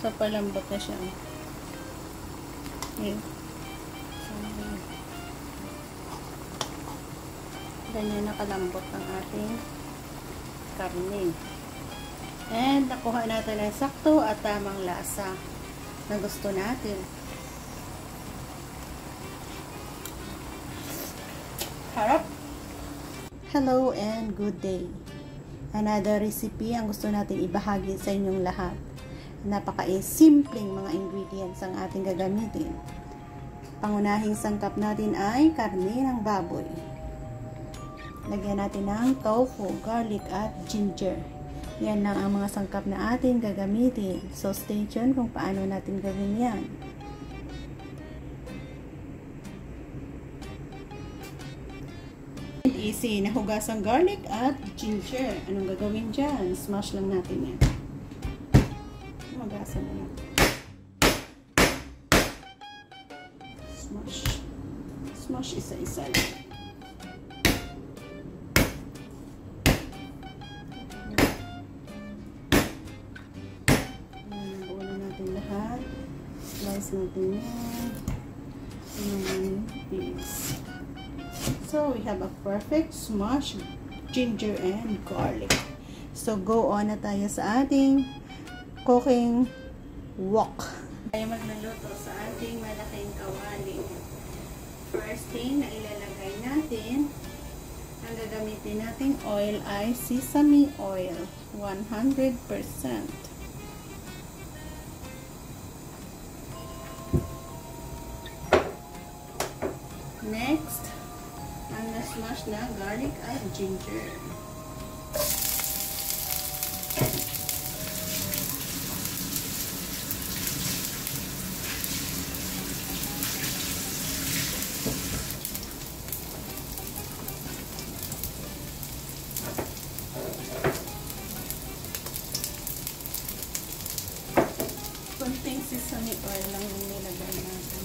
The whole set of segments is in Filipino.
So, palambot na siya. Okay. So, ganyan nakalambot ang ating karne. And, nakuha natin ang sakto at tamang lasa na gusto natin. Harap! Hello and good day. Another recipe ang gusto natin ibahagi sa inyong lahat. Napaka-simpleng mga ingredients ang ating gagamitin. Pangunahing sangkap natin ay karne ng baboy. Lagyan natin ng tofu, garlic at ginger. Yan lang ang mga sangkap na ating gagamitin. So stay tuned kung paano natin gawin yan. Easy, nahugas ang garlic at ginger. Anong gagawin dyan? Smash lang natin yan. Hugasan na natin. Smash. Smash isa-isa lang. Nabuo na natin lahat. Slice natin yan. And this. So, we have a perfect smash ginger and garlic. So, go on na tayo sa ating cooking wok. Tayo magluluto sa ating malaking kawali. First thing na ilalagay natin, ang gagamitin nating oil ay sesame oil, 100%. Next, ang na-smash na garlic at ginger. Konting sesame oil lang yung nilagay natin.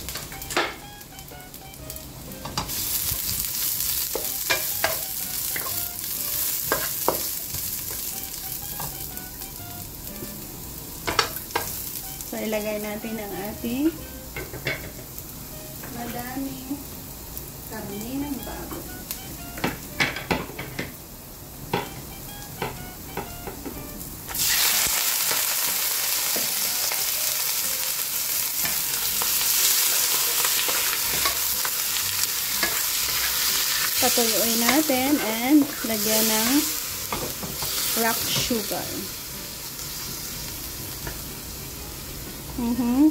So, ilagay natin ang ating madaming karne ng baboy. Patuyuin natin and lagyan ng rock sugar.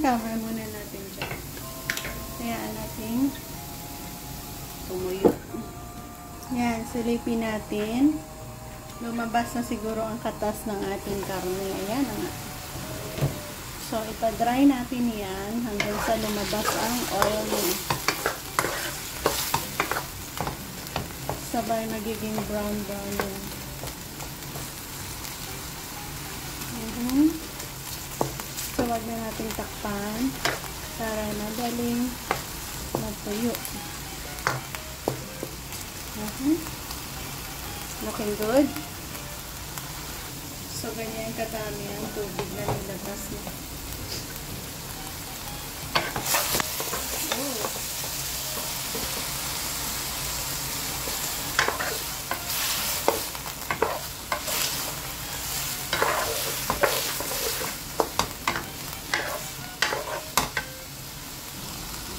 Cover muna natin dyan. Hayaan natin tumuyo. Yan, silipin natin. Lumabas na siguro ang katas ng ating karne. Ayan na nga. So, ipa-dry natin yan hanggang sa lumabas ang oil niya. Sabay magiging brown-brown yan. So, wag na natin takpan para madaling magtuyo. Looking good. So, ganyan kadami ang tubig na nilabas niya.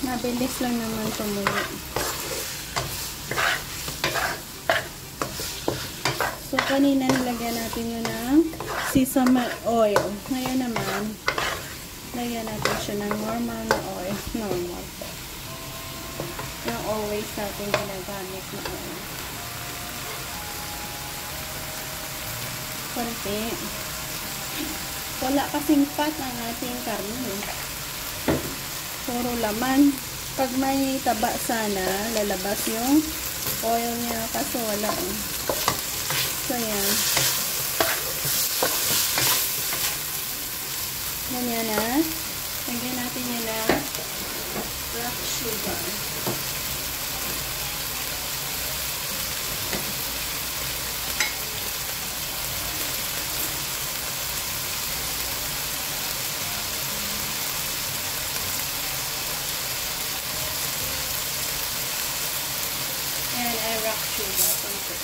Mabilis lang naman tumulo. So, kanina nilagyan natin yun ng sesame oil. Ngayon naman, lagyan natin siya ng normal na oil. Normal. Yung always natin ginagamit na oil. Konti. Wala kasing fat ang ating karne. Puro laman. Pag may taba sana, lalabas yung oil niya. Kaso wala. So, yan. Ganyan na. Lagyan natin yan na rock sugar. sugar. Konti.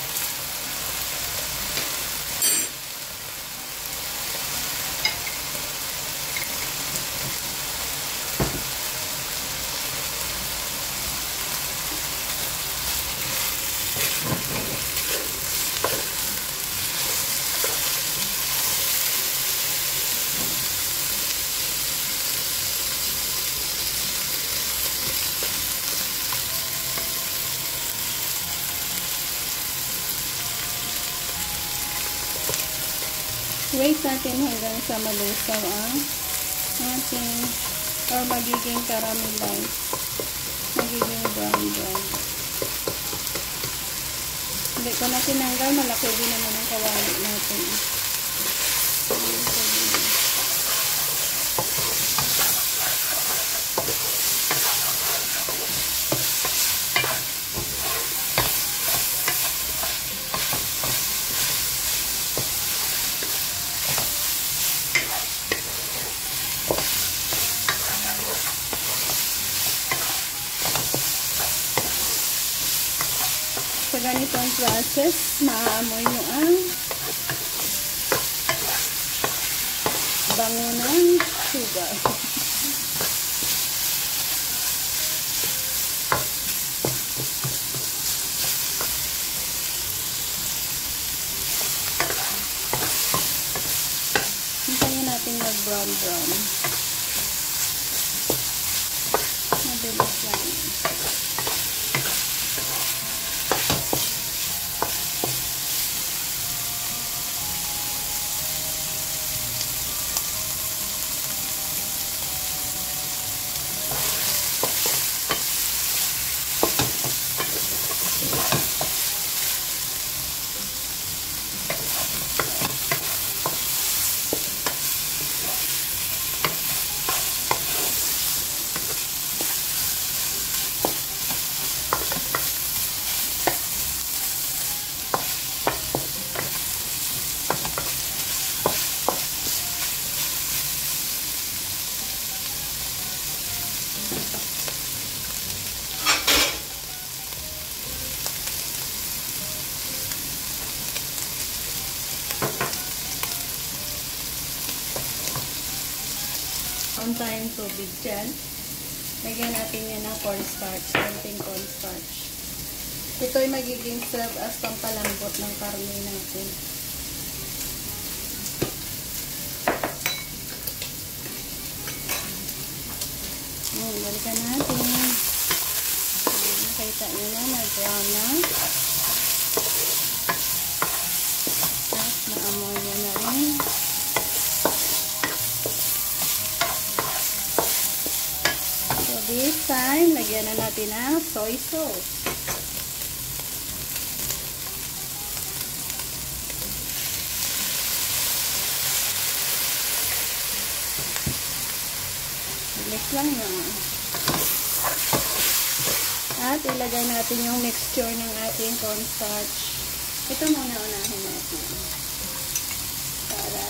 Wait natin hanggang sa malusaw ang ating or magiging caramelized. Magiging brown. Hindi ko na tinanggal. Malaki din naman ang kawali natin. Sa ganitong process, maamoy nyo ang bango ng sugar. Hintayin natin mag-brown. Mabilis lang. On tayong tubig dyan. Lagyan natin yan ng cornstarch. Konting cornstarch. Ito ay magiging serve as pampalambot ng karne natin. Balikan natin. Nakita nyo na, mag-brown na. At maamoy niya na rin. This time, lagyan na natin ng soy sauce. Bilis lang yun. At ilagay natin yung mixture ng ating cornstarch. Ito muna unahin natin. Para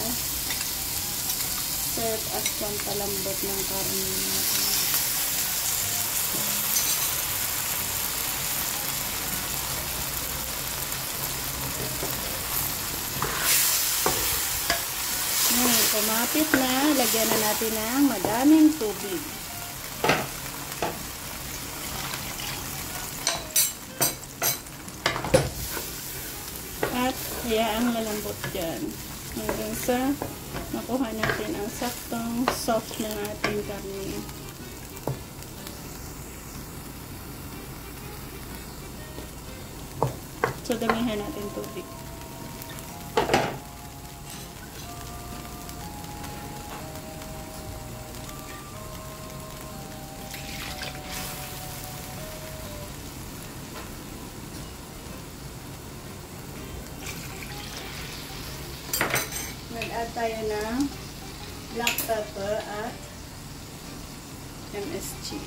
serve as pampalambot ng karne natin. Kumapit na, lagyan na natin ng madaming tubig. At hayaang lalambot dyan. Hanggang sa makuha natin ang saktong soft ng ating karne. So, damihan natin tubig. Nag-add tayo ng black pepper at MSG.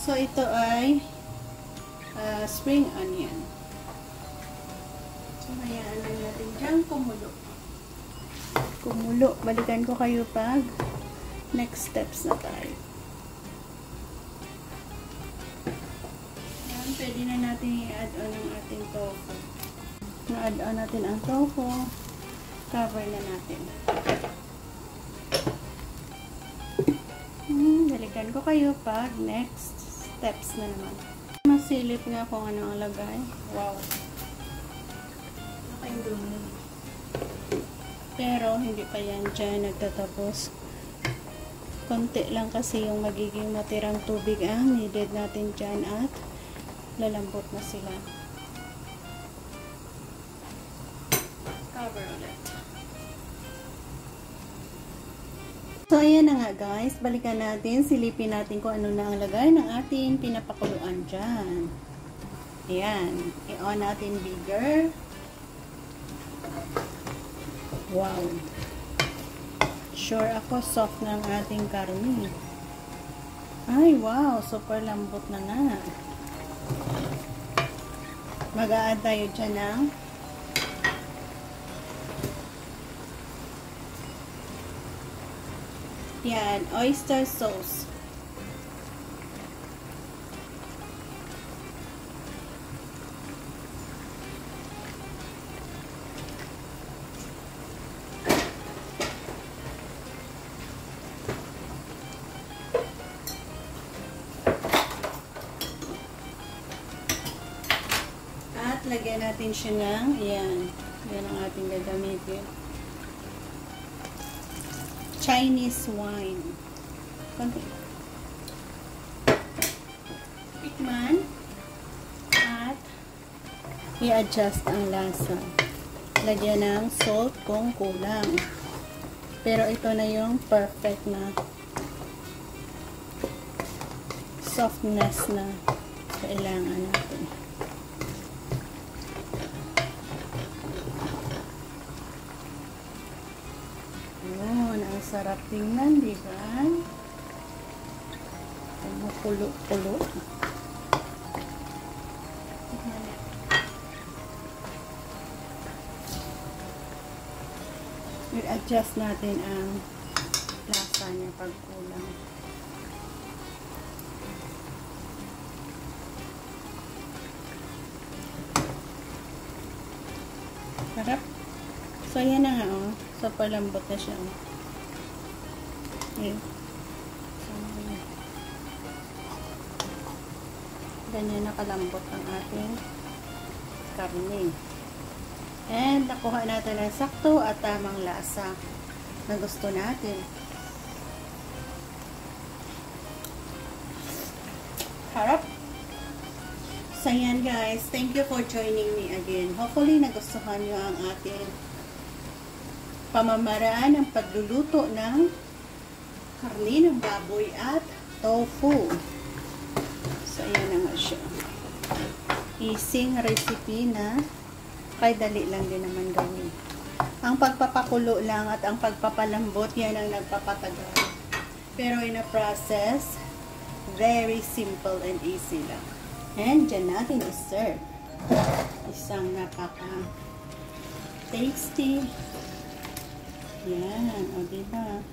So, ito ay spring onion. So, hayaan lang natin dyan kumulo. Kumulo. Balikan ko kayo pag next steps na tayo. Yan, pwede na natin i-add on ang ating tofu. Na-add on natin ang tofu. Cover na natin. Balikan ko kayo pag next steps na naman. Masilip nga kung ano ang lagay. Wow. Nakayong pero hindi pa yan dyan nagtatapos. Konti lang kasi yung magiging matirang tubig ang needed natin dyan at lalambot na sila. Cover ulit. So, ayan na nga guys. Balikan natin. Silipin natin kung ano na ang lagay ng ating pinapakuluan dyan. Ayan. I-on natin bigger. Wow. Sure ako soft na ang ating karne. Ay, wow. Super lambot na nga. Mag-a-add tayo dyan ng yan, oyster sauce. At lagyan natin siya ng yan. Yan ang ating gagamitin. Chinese wine. Konti. Tikman. At i-adjust ang lasa. Lagyan ng salt kung kulang. Pero ito na yung perfect na softness na kailangan natin. Sarap tingnan, di ba? Kumukulo-kulo. I-adjust natin ang lasa niya pag kulang. Sarap. So, yan na nga, oh. So, palambot na siya, oh. Okay. So, ganyan nakalambot ang ating karne. And nakuha natin ang sakto at tamang lasa na gusto natin. Harap. So yan guys, thank you for joining me again. Hopefully nagustuhan nyo ang ating pamamaraan ng pagluluto ng karne ng baboy at tofu. So, ayan na nga siya. Easy recipe na kay dali lang din naman gawin. Ang pagpapakulo lang at ang pagpapalambot, yan ang nagpapatagal. Pero in a process, very simple and easy lang. And dyan natin i-serve. Isang napaka-tasty. Yan. O, diba?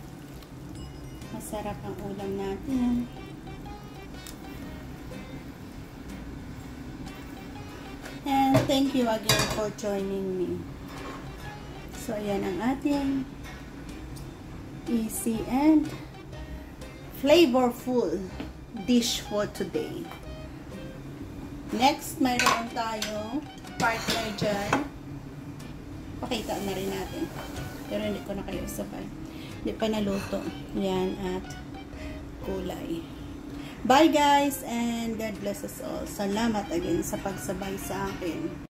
Masarap ang ulam natin. And thank you again for joining me. So, ayan ang ating easy and flavorful dish for today. Next, mayroon tayong partner dyan. Pakita na rin natin. Pero hindi ko na kayo sabay. Hindi pa naluto. Yan at kulay. Bye guys and God bless us all. Salamat again sa pagsabay sa akin.